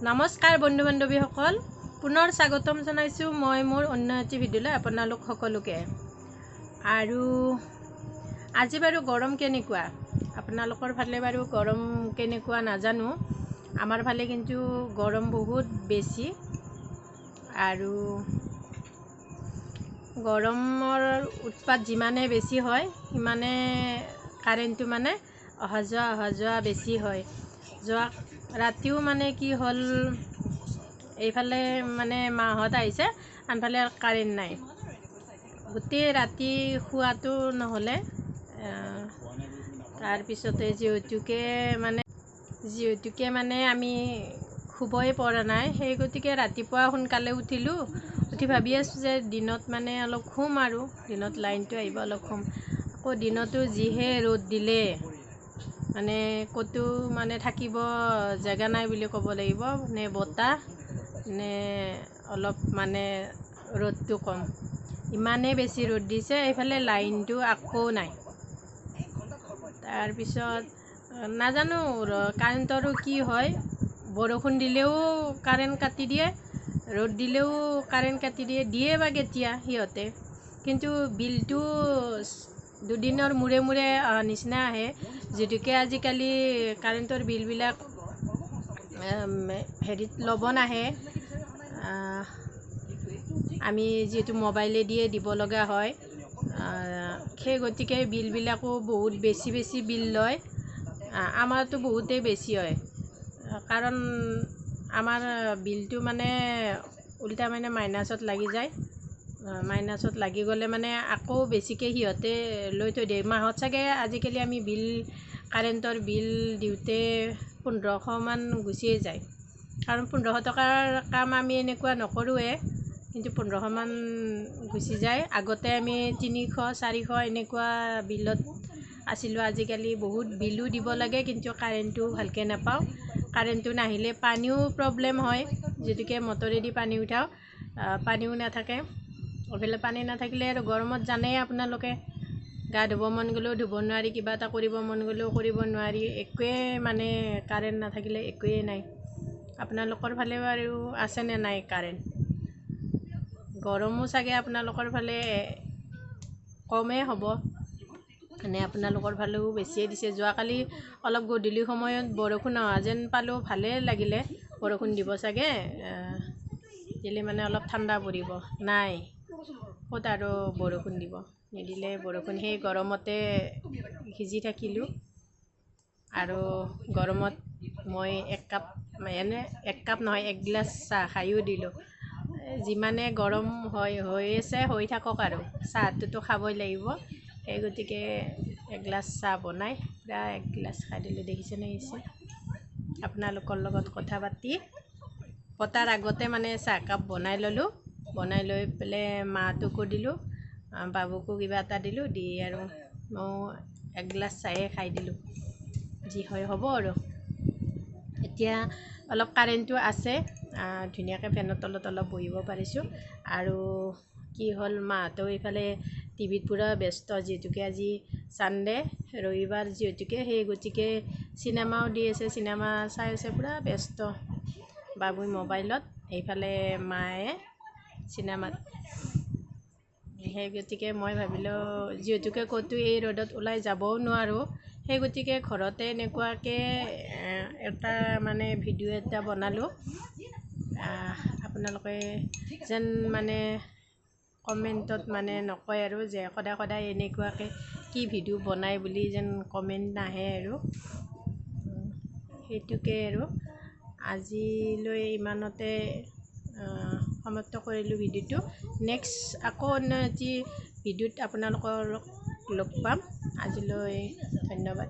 নমস্কাৰ বন্ধু বান্ধৱীসকল, পুনৰ স্বাগতম জনাইছোঁ মই মোৰ অন্য এটি ভিডিঅ'লৈ আপোনালোক সকলোকে। আৰু আজি বাৰু গৰম কেনেকুৱা, আপোনালোকৰ ফালে বাৰু গৰম কেনেকুৱা নাজানো। আমাৰ ফালে কিন্তু গৰম বহুত বেছি। আৰু গৰমৰ উৎপাত যিমানে বেছি হয় সিমানে কাৰেণ্টটো মানে অহা যোৱা বেছি হয়। যোৱা ৰাতিও মানে কি হ'ল, এইফালে মানে মাহঁত আহিছে, আনফালে কাৰেণ্ট নাই। গোটেই ৰাতি শোৱাটো নহ'লে। তাৰপিছতে যিহেতুকে মানে আমি শুবই পৰা নাই, সেই গতিকে ৰাতিপুৱা সোনকালে উঠিলোঁ। উঠি ভাবি আছোঁ যে দিনত মানে অলপ শুম, আৰু দিনত লাইনটো আহিব অলপ শুম। আকৌ দিনতো যিহে ৰ'দ দিলে, মানে ক'তো মানে থাকিব জেগা নাই বুলি ক'ব লাগিব। নে বতাহ নে অলপ মানে ৰ'দটো কম, ইমানেই বেছি ৰ'দ দিছে। এইফালে লাইনটো আকৌ নাই। তাৰপিছত নাজানো কাৰেণ্টৰো কি হয়, বৰষুণ দিলেও কাৰেণ্ট কাটি দিয়ে, ৰ'দ দিলেও কাৰেণ্ট কাটি দিয়ে বা কেতিয়া সিহঁতে। কিন্তু বিলটো দুদিনৰ মূৰে মূৰে নিচিনা আহে। যিহেতুকে আজিকালি কাৰেণ্টৰ বিলবিলাক হেৰিত ল'ব নাহে, আমি যিহেতু মোবাইলেদিয়ে দিব লগা হয়, সেই গতিকে বিলবিলাকো বহুত বেছি বিল লয়। আমাৰতো বহুতেই বেছি হয়, কাৰণ আমাৰ বিলটো মানে উল্টা মানে মাইনাছত লাগি যায়। মাইনাছত লাগি গ'লে মানে আকৌ বেছিকৈ সিহঁতে লৈ থৈ দিয়ে। মাহত চাগে আজিকালি আমি কাৰেণ্টৰ বিল দিওঁতে 1500মান গুচিয়ে যায়। কাৰণ 1500 টকাৰ কাম আমি এনেকুৱা নকৰোঁৱে, কিন্তু 1500মান গুচি যায়। আগতে আমি 300 400 এনেকুৱা বিলত আছিলোঁ। আজিকালি বহুত বিলো দিব লাগে, কিন্তু কাৰেণ্টটো ভালকৈ নাপাওঁ। কাৰেণ্টটো নাহিলে পানীও প্ৰব্লেম হয়, যিহেতুকে মটৰেদি পানী উঠাওঁ, পানীও নাথাকে। এইফালে পানী নাথাকিলে আৰু গৰমত জানেই আপোনালোকে, গা ধুব মন গ'লেও ধুব নোৱাৰি, কিবা এটা কৰিব মন গ'লেও কৰিব নোৱাৰি। একোৱেই মানে কাৰেণ্ট নাথাকিলে একোৱেই নাই। আপোনালোকৰ ফালে বাৰু আছেনে নাই কাৰেণ্ট? গৰমো চাগে আপোনালোকৰ ফালে কমেই হ'ব, মানে আপোনালোকৰ ফালেও বেছিয়ে দিছে। যোৱাকালি অলপ গধূলি সময়ত বৰষুণ অহা যেন পালোঁ, ভালেই লাগিলে। বৰষুণ দিব চাগে, দিলে মানে অলপ ঠাণ্ডা পৰিব। নাই, ক'ত আৰু বৰষুণ দিব, নিদিলে বৰষুণ। সেই গৰমতে ভিজি থাকিলোঁ। আৰু গৰমত মই এক কাপ নহয়, 1 গিলাচ চাহ খায়ো দিলোঁ। যিমানে গৰম হৈ আছে, হৈ থাকক, আৰু চাহটোতো খাবই লাগিব। সেই গতিকে এগিলাচ চাহ বনাই পূৰা 1 গিলাচ খাই দিলোঁ। দেখিছেনে হৈছে? আপোনালোকৰ লগত কথা পতাৰ আগতে মানে চাহকাপ বনাই ল'লোঁ। বনাই লৈ পেলাই মাহঁতকো দিলোঁ, বাবুকো কিবা এটা দিলোঁ, দি আৰু মই 1 গিলাচ চাহে খাই দিলোঁ। যি হয় হ'ব আৰু। এতিয়া অলপ কাৰেণ্টটো আছে, ধুনীয়াকৈ ফেনৰ তলত অলপ বহিব পাৰিছোঁ। আৰু কি হ'ল, মাহঁতেও এইফালে টিভিত পূৰা ব্যস্ত, যিহেতুকে আজি ছানডে, ৰবিবাৰ যিহেতুকে, সেই গতিকে চিনেমাও দি আছে, চিনেমা চাই আছে, পূৰা ব্যস্ত। বাবুই মোবাইলত, এইফালে মায়ে চিনেমাত। সেই গতিকে মই ভাবিলোঁ, যিহেতুকে ক'তো এই ৰ'দত ওলাই যাবও নোৱাৰোঁ, সেই গতিকে ঘৰতে এনেকুৱাকৈ এটা মানে ভিডিঅ' এটা বনালোঁ। আপোনালোকে যেন মানে কমেণ্টত মানে নকয় আৰু যে সদায় এনেকুৱাকৈ কি ভিডিঅ' বনাই বুলি যেন কমেণ্ট নাহে আৰু। সেইটোকে আৰু আজিলৈ ইমানতে সমাপ্ত কৰিলোঁ ভিডিঅ'টো। নেক্সট আকৌ অন্য এটি ভিডিঅ'ত আপোনালোকক লগ পাম। আজিলৈ ধন্যবাদ।